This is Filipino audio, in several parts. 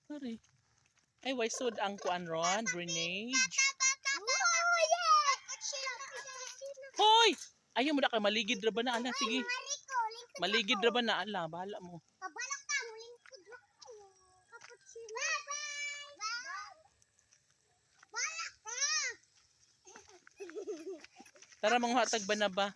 Sorry. Ay, why sud ang kuan ron? Drainage. Hoy! Ayaw mo na ka maligid ra ba na ala? Sige. Maligid ra ba na ala? Bahala mo. Pabalak ka mo lingkod mo. Cappuccino. Balak ka. Tara mga hatag ba na ba?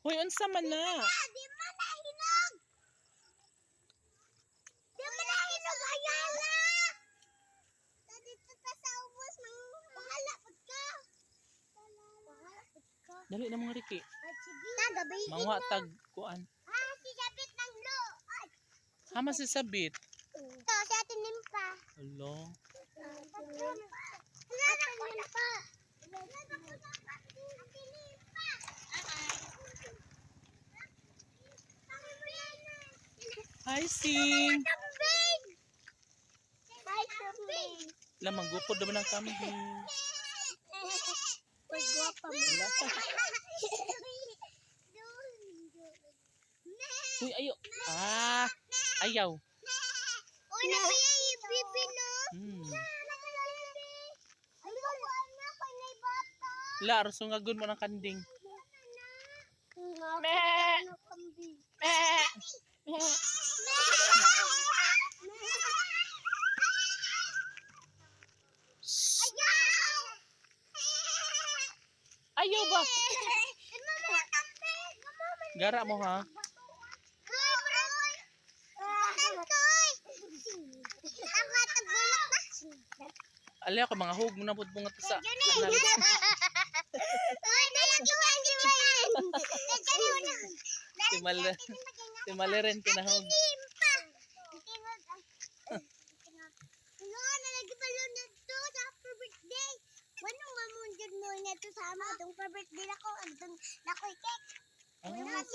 Hoy, unsa man na? Di man nahinog. Di man nahinog ayala. Dito ka sa ubos ng bahala pud ka. Bahala pud ka. Dali na mga Riki. Tagabay. Mga hatag kuan. Si Sabit ng lo. Hama si sabit. Ito, si atin nimpa. Hello. Atin nimpa. Hi, Sing. Kambing! Hi, kambing! Lamang gupod naman ang kambing. Pagwapa mo. Wala pa. Uy, ayo. Ah, ayaw. Uy, nakuya yung bibi, no? Ay, anak, may bata. La, arsungagon mo ng kanding. Ayaw ba? Gara mo ha? Alay ako mga hug mo na pud bunga sa. Si Maleren kinahog.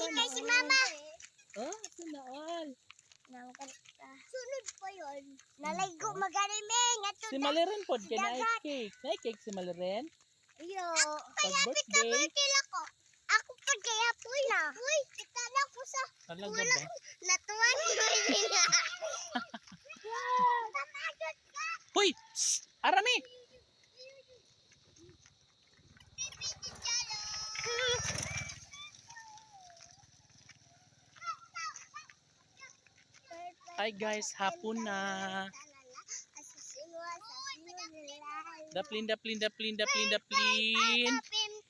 Kay si Mama. Oh, sinaol. Sunod pa yun. Nalaygo magaliming. Si Maleren pod kay na cake. Na cake si Maleren. Yo. Pag birthday. Ako. Ako pa kaya po na. Uy, kita na ko sa Talaga ba? natuwan ko nila. Hoy! Shh! Arami! Hi guys, hapon na. Daplin.